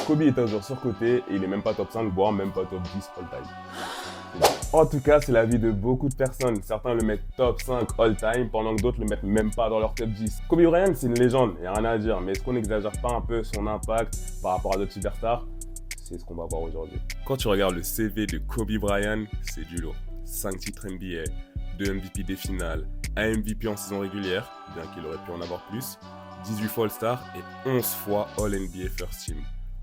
Kobe est un joueur surcoté et il est même pas top 5, voire même pas top 10 all-time. En tout cas, c'est l'avis de beaucoup de personnes. Certains le mettent top 5 all-time, pendant que d'autres le mettent même pas dans leur top 10. Kobe Bryant, c'est une légende, il n'y a rien à dire, mais est-ce qu'on n'exagère pas un peu son impact par rapport à d'autres superstars? C'est ce qu'on va voir aujourd'hui. Quand tu regardes le CV de Kobe Bryant, c'est du lourd. 5 titres NBA, 2 MVP des finales, 1 MVP en saison régulière, bien qu'il aurait pu en avoir plus, 18 fois All-Star et 11 fois All-NBA First Team.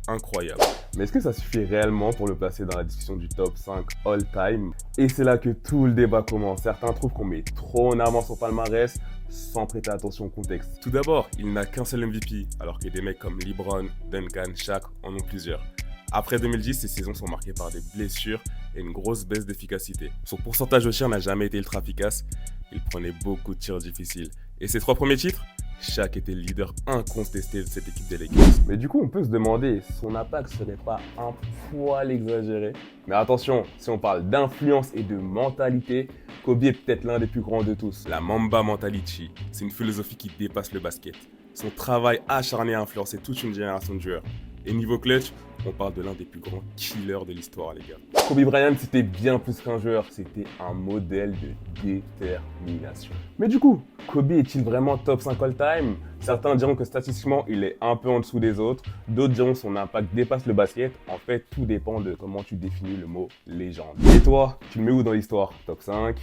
Incroyable. Mais est-ce que ça suffit réellement pour le placer dans la discussion du top 5 all-time? Et c'est là que tout le débat commence. Certains trouvent qu'on met trop en avant son palmarès sans prêter attention au contexte. Tout d'abord, il n'a qu'un seul MVP, alors que des mecs comme LeBron, Duncan, Shaq en ont plusieurs. Après 2010, ses saisons sont marquées par des blessures et une grosse baisse d'efficacité. Son pourcentage au tir n'a jamais été ultra efficace, il prenait beaucoup de tirs difficiles. Et ses 3 premiers titres, Shaq était le leader incontesté de cette équipe des Lakers. Mais du coup, on peut se demander, son impact serait pas un poil exagéré? Mais attention, si on parle d'influence et de mentalité, Kobe est peut-être l'un des plus grands de tous. La Mamba Mentality, c'est une philosophie qui dépasse le basket. Son travail acharné a influencé toute une génération de joueurs. Et niveau clutch, on parle de l'un des plus grands killers de l'histoire, les gars. Kobe Bryant, c'était bien plus qu'un joueur, c'était un modèle de détermination. Mais du coup, Kobe est-il vraiment top 5 all-time? Certains diront que statistiquement, il est un peu en dessous des autres. D'autres diront que son impact dépasse le basket. En fait, tout dépend de comment tu définis le mot légende. Et toi, tu le mets où dans l'histoire? Top 5?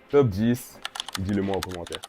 Top 10? Dis-le moi en commentaire.